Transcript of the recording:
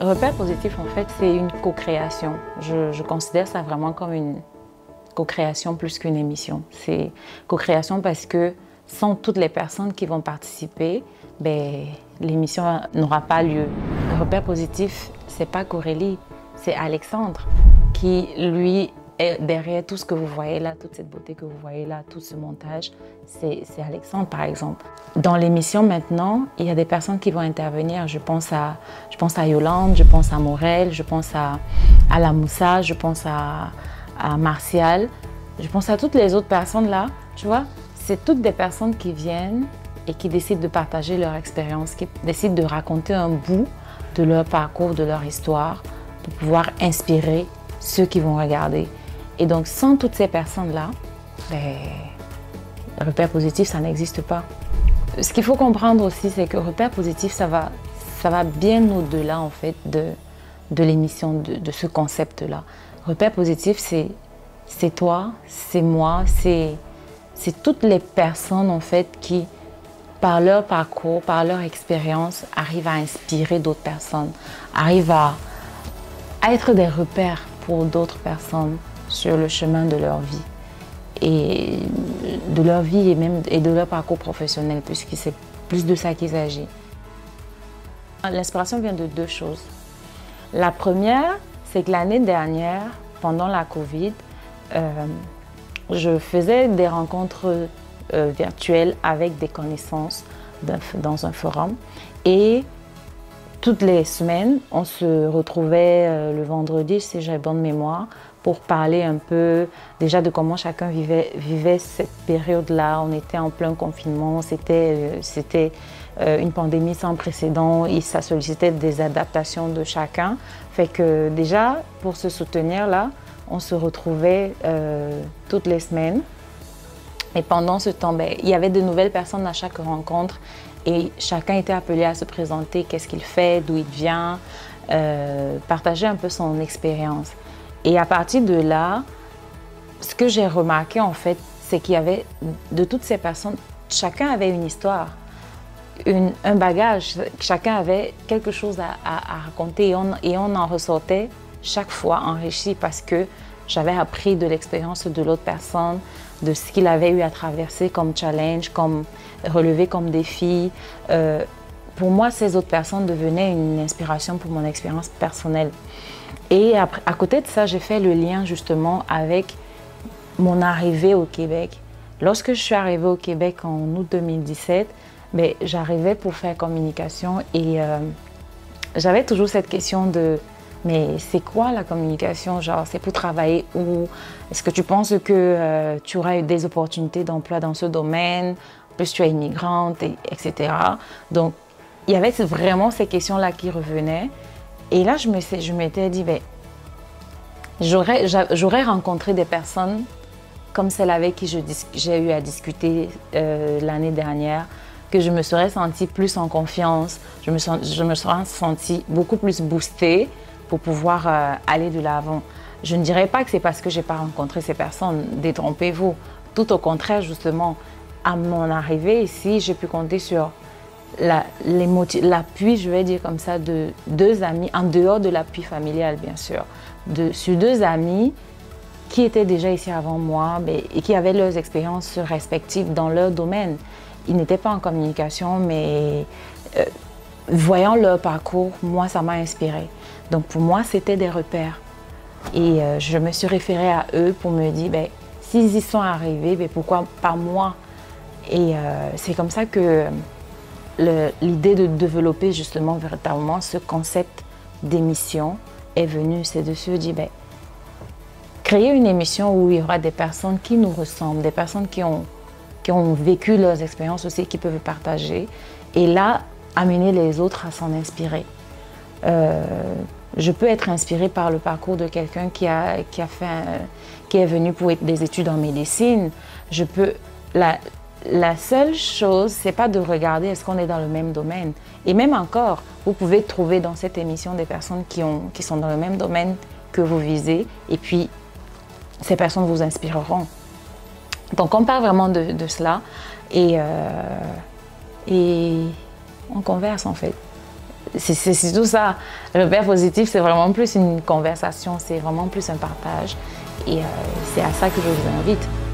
Repère positif, en fait, c'est une co-création. Je considère ça vraiment comme une co-création plus qu'une émission. C'est co-création parce que sans toutes les personnes qui vont participer, l'émission n'aura pas lieu. Repère positif, c'est pas Corélie, c'est Alexandre qui, lui, est derrière tout ce que vous voyez là, toute cette beauté que vous voyez là, tout ce montage, c'est Alexandre, par exemple. Dans l'émission maintenant, il y a des personnes qui vont intervenir. Je pense à Yolande, je pense à Morel, je pense à la Moussa, je pense à Martial, je pense à toutes les autres personnes là, tu vois. C'est toutes des personnes qui viennent et qui décident de partager leur expérience, qui décident de raconter un bout de leur parcours, de leur histoire, pour pouvoir inspirer ceux qui vont regarder. Et donc, sans toutes ces personnes-là, repère positif, ça n'existe pas. Ce qu'il faut comprendre aussi, c'est que repère positif, ça va bien au-delà, en fait, de l'émission, de ce concept-là. Repère positif, c'est toi, c'est moi, c'est toutes les personnes, en fait, qui, par leur parcours, par leur expérience, arrivent à inspirer d'autres personnes, arrivent à être des repères pour d'autres personnes sur le chemin de leur vie et de leur parcours professionnel, puisque c'est plus de ça qu'il s'agit. L'inspiration vient de deux choses. La première, c'est que l'année dernière, pendant la Covid, je faisais des rencontres virtuelles avec des connaissances dans un forum et toutes les semaines, on se retrouvait le vendredi, si j'ai bonne mémoire, pour parler un peu déjà de comment chacun vivait cette période-là. On était en plein confinement, c'était une pandémie sans précédent et ça sollicitait des adaptations de chacun. Fait que déjà, pour se soutenir là, on se retrouvait toutes les semaines. Et pendant ce temps, il y avait de nouvelles personnes à chaque rencontre et chacun était appelé à se présenter, qu'est-ce qu'il fait, d'où il vient, partager un peu son expérience. Et à partir de là, ce que j'ai remarqué en fait, c'est qu'il y avait de toutes ces personnes, chacun avait une histoire, un bagage, chacun avait quelque chose à raconter et on en ressortait chaque fois enrichi parce que j'avais appris de l'expérience de l'autre personne, de ce qu'il avait eu à traverser comme challenge, comme relever comme défi. Pour moi, ces autres personnes devenaient une inspiration pour mon expérience personnelle. Et à côté de ça, j'ai fait le lien justement avec mon arrivée au Québec. Lorsque je suis arrivée au Québec en août 2017, j'arrivais pour faire communication et j'avais toujours cette question de mais c'est quoi la communication? Genre, c'est pour travailler où? Est-ce que tu penses que tu auras eu des opportunités d'emploi dans ce domaine? En plus, tu es immigrante, etc. Donc, il y avait vraiment ces questions-là qui revenaient. Et là, je m'étais dit, j'aurais rencontré des personnes comme celle avec qui j'ai eu à discuter l'année dernière, que je me serais sentie plus en confiance, je me serais sentie beaucoup plus boostée pour pouvoir aller de l'avant. Je ne dirais pas que c'est parce que je n'ai pas rencontré ces personnes, détrompez-vous. Tout au contraire, justement, à mon arrivée ici, j'ai pu compter sur l'appui, je vais dire comme ça, de deux amis, en dehors de l'appui familial, bien sûr, sur deux amis qui étaient déjà ici avant moi et qui avaient leurs expériences respectives dans leur domaine. Ils n'étaient pas en communication, mais voyant leur parcours, moi, ça m'a inspirée. Donc pour moi, c'était des repères. Et je me suis référée à eux pour me dire, s'ils y sont arrivés, pourquoi pas moi? Et c'est comme ça que l'idée de développer justement véritablement ce concept d'émission est venue. C'est de se dire, créer une émission où il y aura des personnes qui nous ressemblent, des personnes qui ont vécu leurs expériences aussi, qui peuvent partager. Et là, amener les autres à s'en inspirer. Je peux être inspirée par le parcours de quelqu'un qui est venu pour des études en médecine. La seule chose, c'est pas de regarder est-ce qu'on est dans le même domaine. Et même encore, vous pouvez trouver dans cette émission des personnes qui sont dans le même domaine que vous visez. Et puis, ces personnes vous inspireront. Donc, on parle vraiment de cela et on converse en fait. C'est tout ça. Repère positif, c'est vraiment plus une conversation, c'est vraiment plus un partage. Et c'est à ça que je vous invite.